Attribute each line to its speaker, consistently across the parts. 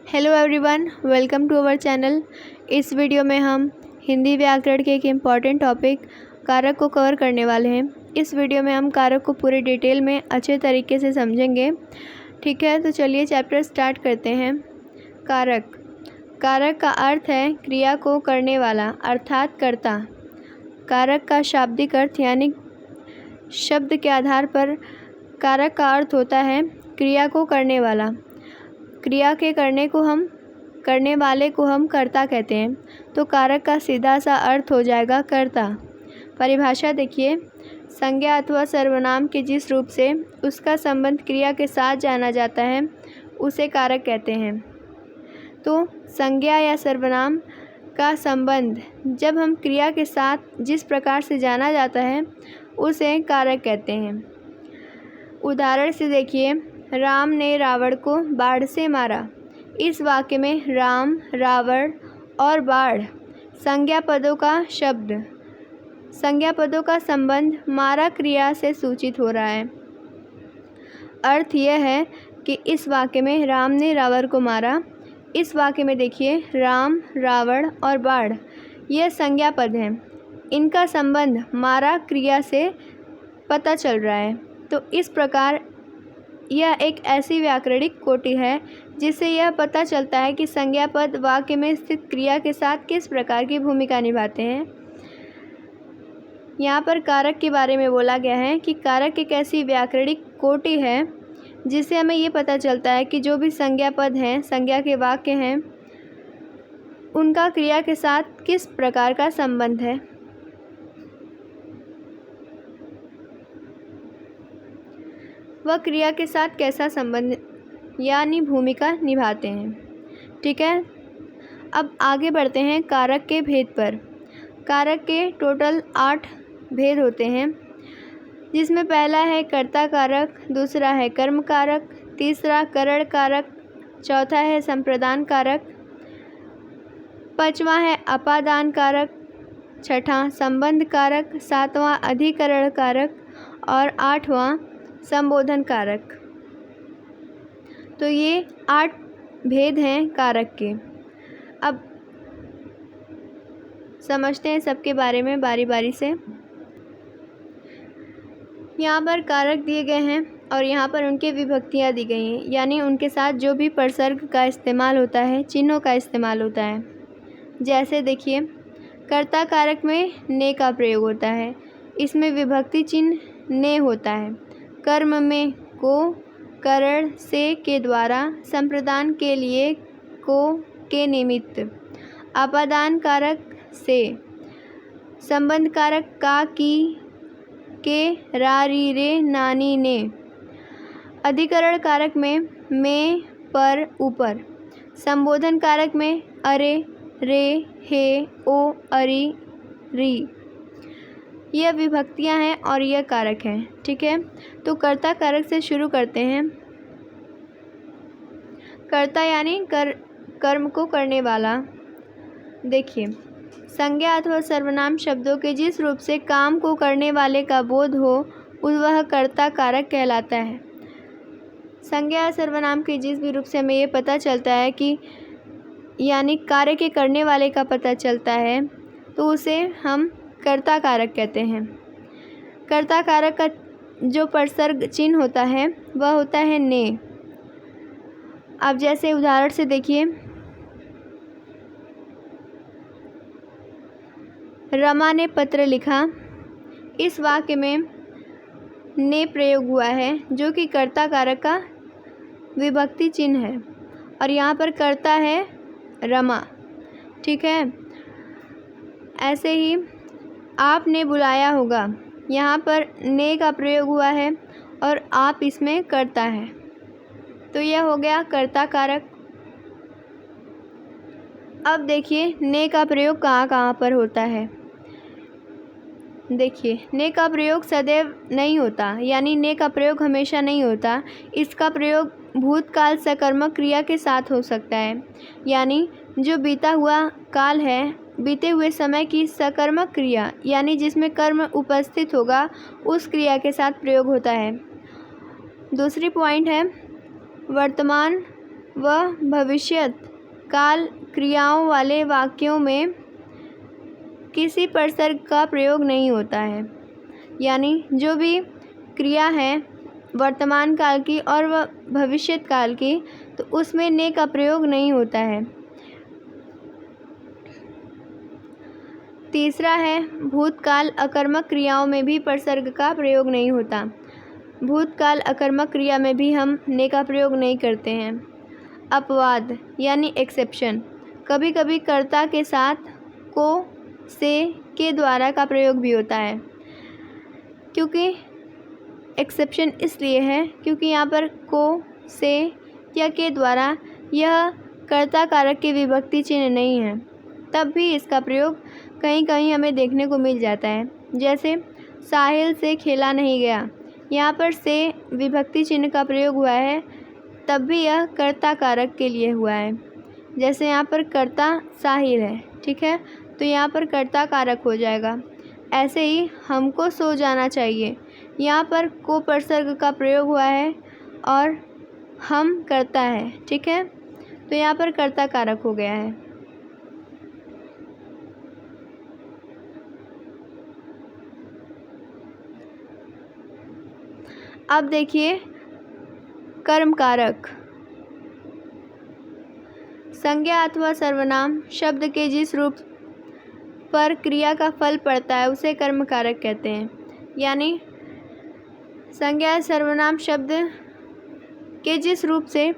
Speaker 1: Hello everyone, welcome to our channel. इस video में हम हिंदी व्याकरण के एक इम्पॉर्टेंट टॉपिक कारक को कवर करने वाले हैं। इस वीडियो में हम कारक को पूरे डिटेल में अच्छे तरीके से समझेंगे। ठीक है, तो चलिए चैप्टर स्टार्ट करते हैं। कारक। कारक का अर्थ है क्रिया को करने वाला अर्थात कर्ता। कारक का शाब्दिक अर्थ यानी शब्द के आधार पर कारक का अर्थ होता है क्रिया को करने वाला। क्रिया के करने वाले को हम कर्ता कहते हैं, तो कारक का सीधा सा अर्थ हो जाएगा कर्ता। परिभाषा देखिए, संज्ञा अथवा सर्वनाम के जिस रूप से उसका संबंध क्रिया के साथ जाना जाता है उसे कारक कहते हैं। तो संज्ञा या सर्वनाम का संबंध जब हम क्रिया के साथ जिस प्रकार से जाना जाता है उसे कारक कहते हैं। उदाहरण से देखिए, राम ने रावण को बाढ़ से मारा। इस वाक्य में राम, रावण और बाढ़ संज्ञा पदों का संबंध मारा क्रिया से सूचित हो रहा है। अर्थ यह है कि इस वाक्य में राम ने रावण को मारा। इस वाक्य में देखिए राम, रावण और बाढ़ यह संज्ञा पद हैं। इनका संबंध मारा क्रिया से पता चल रहा है। तो इस प्रकार यह एक ऐसी व्याकरणिक कोटि है जिससे यह पता चलता है कि संज्ञा पद वाक्य में स्थित क्रिया के साथ किस प्रकार की भूमिका निभाते हैं। यहाँ पर कारक के बारे में बोला गया है कि कारक एक ऐसी व्याकरणिक कोटि है जिससे हमें ये पता चलता है कि जो भी संज्ञा पद हैं, संज्ञा के वाक्य हैं, उनका क्रिया के साथ किस प्रकार का संबंध है। वह क्रिया के साथ कैसा संबंध यानी भूमिका निभाते हैं। ठीक है, अब आगे बढ़ते हैं कारक के भेद पर। कारक के टोटल 8 भेद होते हैं, जिसमें पहला है कर्ता कारक, दूसरा है कर्म कारक, तीसरा करण कारक, चौथा है संप्रदान कारक, पांचवा है अपादान कारक, छठा संबंध कारक, सातवां अधिकरण कारक और आठवां संबोधन कारक। तो ये 8 भेद हैं कारक के। अब समझते हैं सबके बारे में बारी बारी से। यहाँ पर कारक दिए गए हैं और यहाँ पर उनके विभक्तियाँ दी गई हैं, यानी उनके साथ जो भी प्रसर्ग का इस्तेमाल होता है, चिन्हों का इस्तेमाल होता है। जैसे देखिए, कर्ता कारक में ने का प्रयोग होता है, इसमें विभक्ति चिन्ह ने होता है। कर्म में को, करण से के द्वारा, संप्रदान के लिए को के निमित्त, अपादान कारक से, संबंध कारक का की के, रा री रे नानी ने, अधिकरण कारक में पर ऊपर, संबोधन कारक में अरे रे हे ओ अरी री। यह विभक्तियां हैं और यह कारक हैं। ठीक है, तो कर्ता कारक से शुरू करते हैं। कर्ता यानी कर्म को करने वाला। देखिए, संज्ञा अथवा सर्वनाम शब्दों के जिस रूप से काम को करने वाले का बोध हो वह कर्ता कारक कहलाता है। संज्ञा या सर्वनाम के जिस भी रूप से हमें ये पता चलता है कि यानी कार्य के करने वाले का पता चलता है, तो उसे हम कर्ता कारक कहते हैं। कर्ता कारक का जो प्रसर्ग चिन्ह होता है वह होता है ने। अब जैसे उदाहरण से देखिए, रमा ने पत्र लिखा। इस वाक्य में ने प्रयोग हुआ है जो कि कर्ता कारक का विभक्ति चिन्ह है और यहाँ पर कर्ता है रमा। ठीक है, ऐसे ही आपने बुलाया होगा, यहाँ पर ने का प्रयोग हुआ है और आप इसमें कर्ता है, तो यह हो गया कर्ता कारक। अब देखिए ने का प्रयोग कहाँ कहाँ पर होता है। देखिए, ने का प्रयोग सदैव नहीं होता, यानी ने का प्रयोग हमेशा नहीं होता। इसका प्रयोग भूतकाल सकर्मक क्रिया के साथ हो सकता है, यानी जो बीता हुआ काल है, बीते हुए समय की सकर्मक क्रिया यानी जिसमें कर्म उपस्थित होगा उस क्रिया के साथ प्रयोग होता है। दूसरी पॉइंट है वर्तमान व भविष्यत काल क्रियाओं वाले वाक्यों में किसी प्रसर्ग का प्रयोग नहीं होता है। यानी जो भी क्रिया है वर्तमान काल की और वह भविष्यत काल की, तो उसमें ने का प्रयोग नहीं होता है। तीसरा है भूतकाल अकर्मक क्रियाओं में भी प्रसर्ग का प्रयोग नहीं होता। भूतकाल अकर्मक क्रिया में भी हम ने का प्रयोग नहीं करते हैं। अपवाद यानी एक्सेप्शन, कभी कभी कर्ता के साथ को, से, के द्वारा का प्रयोग भी होता है। क्योंकि एक्सेप्शन इसलिए है क्योंकि यहाँ पर को, से या के द्वारा यह कर्ता कारक के विभक्ति चिन्ह नहीं है, तब भी इसका प्रयोग कहीं कहीं हमें देखने को मिल जाता है। जैसे साहिल से खेला नहीं गया, यहाँ पर से विभक्ति चिन्ह का प्रयोग हुआ है, तब भी यह कर्ता कारक के लिए हुआ है। जैसे यहाँ पर कर्ता साहिल है, ठीक है, तो यहाँ पर कर्ता कारक हो जाएगा। ऐसे ही हमको सो जाना चाहिए, यहाँ पर को प्रसर्ग का प्रयोग हुआ है और हम कर्ता है, ठीक है, तो यहाँ पर कर्ता कारक हो गया है। अब देखिए कर्म कारक। संज्ञा अथवा सर्वनाम शब्द के जिस रूप पर क्रिया का फल पड़ता है उसे कर्म कारक कहते हैं। यानी संज्ञा सर्वनाम शब्द के जिस रूप से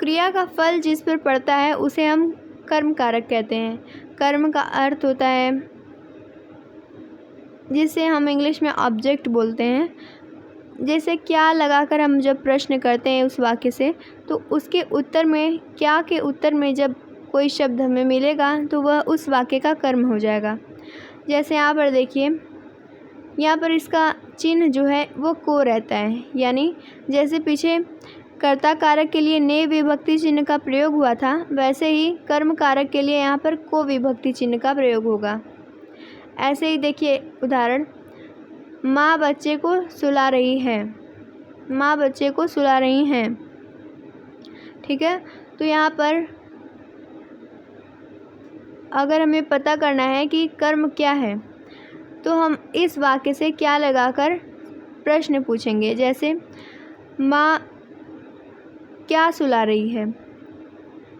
Speaker 1: क्रिया का फल जिस पर पड़ता है उसे हम कर्म कारक कहते हैं। कर्म का अर्थ होता है जिसे हम इंग्लिश में ऑब्जेक्ट बोलते हैं। जैसे क्या लगाकर हम जब प्रश्न करते हैं उस वाक्य से, तो उसके उत्तर में, क्या के उत्तर में जब कोई शब्द हमें मिलेगा तो वह उस वाक्य का कर्म हो जाएगा। जैसे यहाँ पर देखिए, यहाँ पर इसका चिन्ह जो है वो को रहता है। यानी जैसे पीछे कर्ता कारक के लिए ने विभक्ति चिन्ह का प्रयोग हुआ था, वैसे ही कर्म कारक के लिए यहाँ पर को विभक्ति चिन्ह का प्रयोग होगा। ऐसे ही देखिए उदाहरण, माँ बच्चे को सुला रही है, माँ बच्चे को सुला रही हैं, ठीक है। तो यहाँ पर अगर हमें पता करना है कि कर्म क्या है, तो हम इस वाक्य से क्या लगाकर प्रश्न पूछेंगे। जैसे माँ क्या सुला रही है,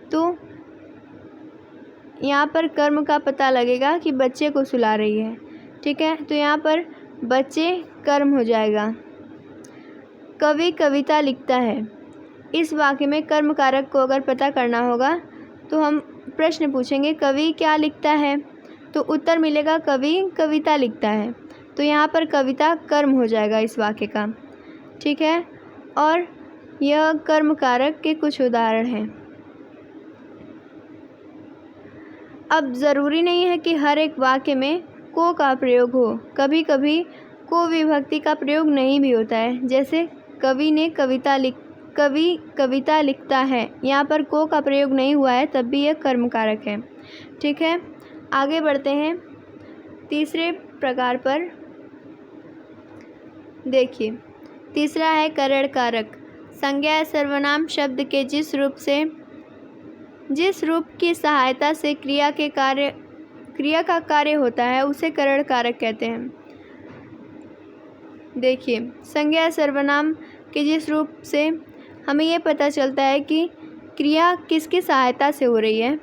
Speaker 1: तो यहाँ पर कर्म का पता लगेगा कि बच्चे को सुला रही है, ठीक है। तो यहाँ पर बच्चे कर्म हो जाएगा। कवि कविता लिखता है, इस वाक्य में कर्म कारक को अगर पता करना होगा तो हम प्रश्न पूछेंगे कवि क्या लिखता है, तो उत्तर मिलेगा कवि कविता लिखता है। तो यहाँ पर कविता कर्म हो जाएगा इस वाक्य का, ठीक है। और यह कर्म कारक के कुछ उदाहरण हैं। अब ज़रूरी नहीं है कि हर एक वाक्य में को का प्रयोग हो, कभी कभी को विभक्ति का प्रयोग नहीं भी होता है। जैसे कवि कविता लिखता है, यहाँ पर को का प्रयोग नहीं हुआ है, तब भी यह कर्म कारक है, ठीक है। आगे बढ़ते हैं तीसरे प्रकार पर। देखिए तीसरा है करण कारक। संज्ञा या सर्वनाम शब्द के जिस रूप की सहायता से क्रिया का कार्य होता है उसे करण कारक कहते हैं। देखिए संज्ञा या सर्वनाम के जिस रूप से हमें ये पता चलता है कि क्रिया किसकी सहायता से हो रही है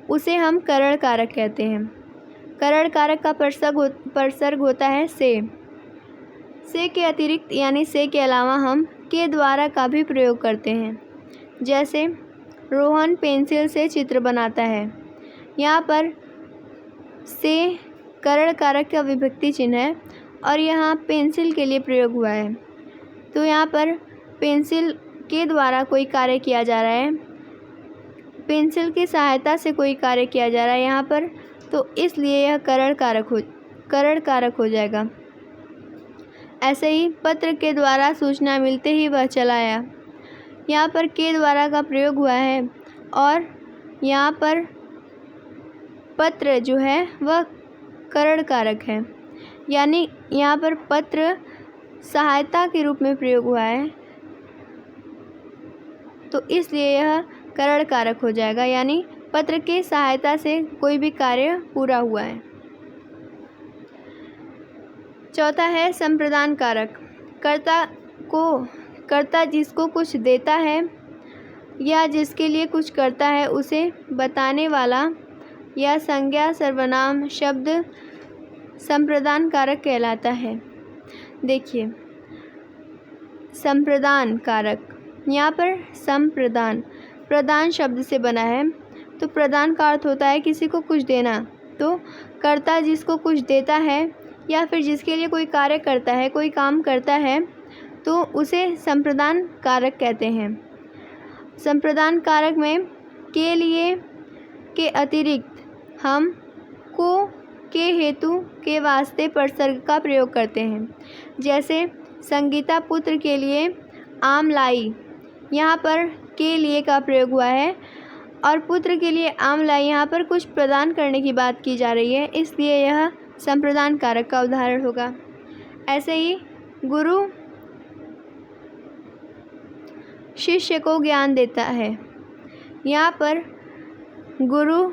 Speaker 1: उसे हम करण कारक कहते हैं। करण कारक का प्रसर्ग होता है से के अतिरिक्त, यानी से के अलावा हम के द्वारा का भी प्रयोग करते हैं। जैसे रोहन पेंसिल से चित्र बनाता है, यहाँ पर से करण कारक का विभक्ति चिन्ह है और यहाँ पेंसिल के लिए प्रयोग हुआ है। तो यहाँ पर पेंसिल के द्वारा कोई कार्य किया जा रहा है, पेंसिल की सहायता से कोई कार्य किया जा रहा है यहाँ पर, तो इसलिए यह करण कारक हो जाएगा। ऐसे ही पत्र के द्वारा सूचना मिलते ही वह चला आया, यहाँ पर के द्वारा का प्रयोग हुआ है और यहाँ पर पत्र जो है वह करण कारक है। यानी यहाँ पर पत्र सहायता के रूप में प्रयोग हुआ है, तो इसलिए यह करण कारक हो जाएगा, यानी पत्र की सहायता से कोई भी कार्य पूरा हुआ है। चौथा है संप्रदान कारक। कर्ता जिसको कुछ देता है या जिसके लिए कुछ करता है उसे बताने वाला या संज्ञा सर्वनाम शब्द संप्रदान कारक कहलाता है। देखिए, संप्रदान कारक, यहाँ पर संप्रदान प्रदान शब्द से बना है, तो प्रदान का अर्थ होता है किसी को कुछ देना। तो कर्ता जिसको कुछ देता है या फिर जिसके लिए कोई कार्य करता है, कोई काम करता है, तो उसे संप्रदान कारक कहते हैं। संप्रदान कारक में के लिए के अतिरिक्त हम को के हेतु के वास्ते परसर्ग का प्रयोग करते हैं। जैसे संगीता पुत्र के लिए आम लाई, यहाँ पर के लिए का प्रयोग हुआ है और पुत्र के लिए आम लाई, यहाँ पर कुछ प्रदान करने की बात की जा रही है, इसलिए यह संप्रदान कारक का उदाहरण होगा। ऐसे ही गुरु शिष्य को ज्ञान देता है, यहाँ पर गुरु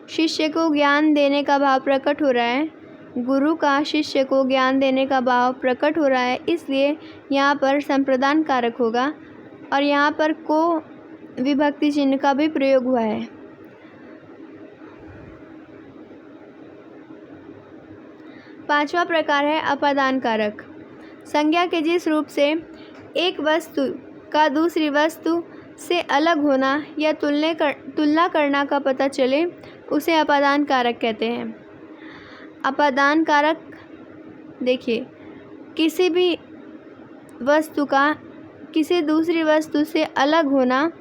Speaker 1: शिष्य को ज्ञान देने का भाव प्रकट हो रहा है। गुरु का शिष्य को ज्ञान देने का भाव प्रकट हो रहा है, इसलिए यहाँ पर संप्रदान कारक होगा और यहाँ पर को विभक्ति चिन्ह का भी प्रयोग हुआ है। पांचवा प्रकार है अपादान कारक। संज्ञा के जिस रूप से एक वस्तु का दूसरी वस्तु से अलग होना या तुलना करना का पता चले, उसे अपादान कारक कहते हैं। अपादान कारक, देखिए, किसी भी वस्तु का किसी दूसरी वस्तु से अलग होना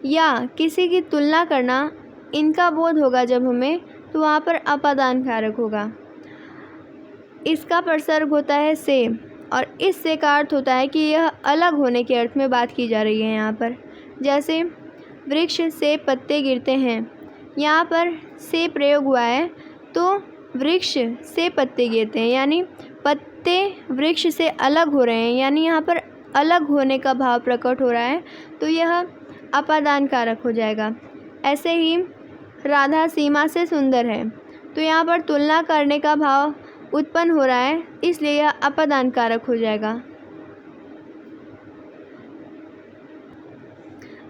Speaker 1: या किसी की तुलना करना, इनका बोध होगा जब हमें, तो वहाँ पर अपादान कारक होगा। इसका प्रसर्ग होता है से, और इससे का अर्थ होता है कि यह अलग होने के अर्थ में बात की जा रही है यहाँ पर। जैसे वृक्ष से पत्ते गिरते हैं, यहाँ पर से प्रयोग हुआ है, तो वृक्ष से पत्ते गिरते हैं, यानी पत्ते वृक्ष से अलग हो रहे हैं, यानी यहाँ पर अलग होने का भाव प्रकट हो रहा है, तो यह अपादान कारक हो जाएगा। ऐसे ही राधा सीमा से सुंदर है, तो यहाँ पर तुलना करने का भाव उत्पन्न हो रहा है, इसलिए यह अपादान कारक हो जाएगा।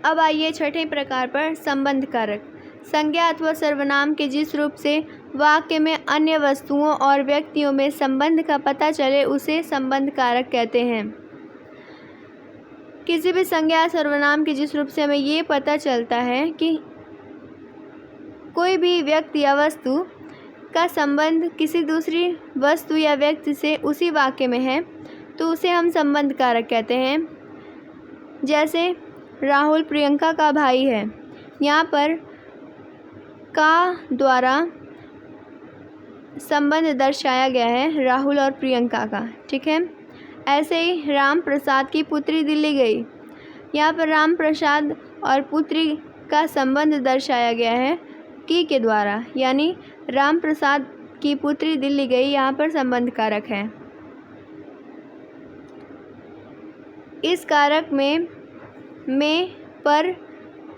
Speaker 1: अब आइए छठे प्रकार पर संबंध कारक। संज्ञा अथवा सर्वनाम के जिस रूप से वाक्य में अन्य वस्तुओं और व्यक्तियों में संबंध का पता चले, उसे संबंध कारक कहते हैं। किसी भी संज्ञा सर्वनाम के जिस रूप से हमें ये पता चलता है कि कोई भी व्यक्ति या वस्तु का संबंध किसी दूसरी वस्तु या व्यक्ति से उसी वाक्य में है, तो उसे हम संबंध कारक कहते हैं। जैसे राहुल प्रियंका का भाई है, यहाँ पर का द्वारा संबंध दर्शाया गया है राहुल और प्रियंका का, ठीक है। ऐसे ही राम प्रसाद की पुत्री दिल्ली गई, यहाँ पर राम प्रसाद और पुत्री का संबंध दर्शाया गया है की के द्वारा, यानी राम प्रसाद की पुत्री दिल्ली गई, यहाँ पर संबंध कारक है। इस कारक में पर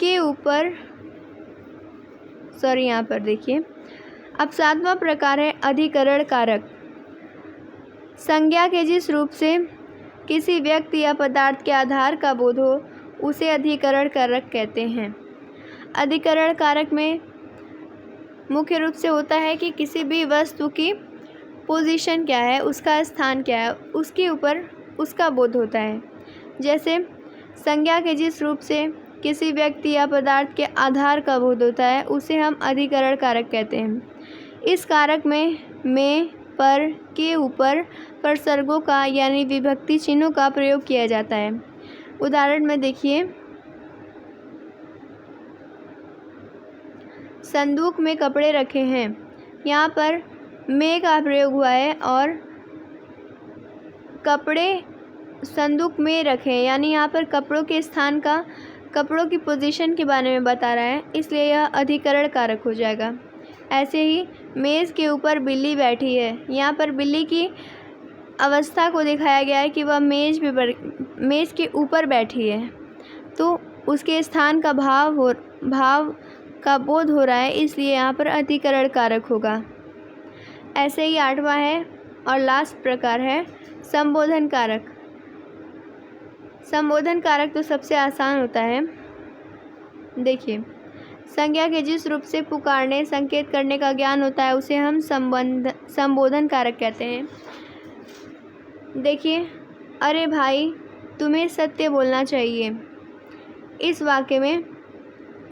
Speaker 1: के ऊपर यहाँ पर देखिए। अब सातवां प्रकार है अधिकरण कारक। संज्ञा के जिस रूप से किसी व्यक्ति या पदार्थ के आधार का बोध हो, उसे अधिकरण कारक कहते हैं। अधिकरण कारक में मुख्य रूप से होता है कि किसी भी वस्तु की पोजीशन क्या है, उसका स्थान क्या है, उसके ऊपर उसका बोध होता है। जैसे संज्ञा के जिस रूप से किसी व्यक्ति या पदार्थ के आधार का बोध होता है, उसे हम अधिकरण कारक कहते हैं। इस कारक में पर के ऊपर परसर्गों का यानी विभक्ति चिन्हों का प्रयोग किया जाता है। उदाहरण में देखिए, संदूक में कपड़े रखे हैं, यहाँ पर में का प्रयोग हुआ है और कपड़े संदूक में रखे हैं, यानी यहाँ पर कपड़ों के स्थान का, कपड़ों की पोजीशन के बारे में बता रहा है, इसलिए यह अधिकरण कारक हो जाएगा। ऐसे ही मेज़ के ऊपर बिल्ली बैठी है, यहाँ पर बिल्ली की अवस्था को दिखाया गया है कि वह मेज़ के ऊपर बैठी है, तो उसके स्थान का भाव का बोध हो रहा है, इसलिए यहाँ पर अधिकरण कारक होगा। ऐसे ही 8वां है और लास्ट प्रकार है संबोधन कारक। संबोधन कारक तो सबसे आसान होता है। देखिए, संज्ञा के जिस रूप से पुकारने संकेत करने का ज्ञान होता है उसे हम संबोधन कारक कहते हैं। देखिए, अरे भाई तुम्हें सत्य बोलना चाहिए। इस वाक्य में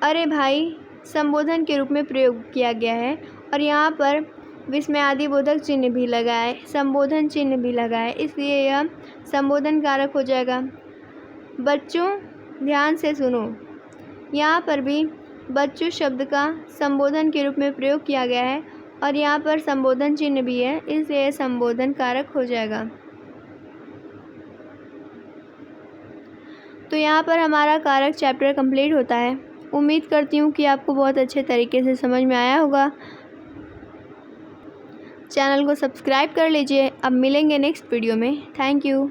Speaker 1: अरे भाई संबोधन के रूप में प्रयोग किया गया है और यहाँ पर विस्मयादिबोधक चिन्ह भी लगा है, संबोधन चिन्ह भी लगा है, इसलिए यह संबोधन कारक हो जाएगा। बच्चों ध्यान से सुनो, यहाँ पर भी बच्चों शब्द का संबोधन के रूप में प्रयोग किया गया है और यहाँ पर संबोधन चिन्ह भी है, इसलिए संबोधन कारक हो जाएगा। तो यहाँ पर हमारा कारक चैप्टर कंप्लीट होता है। उम्मीद करती हूँ कि आपको बहुत अच्छे तरीके से समझ में आया होगा। चैनल को सब्सक्राइब कर लीजिए। अब मिलेंगे नेक्स्ट वीडियो में। Thank you.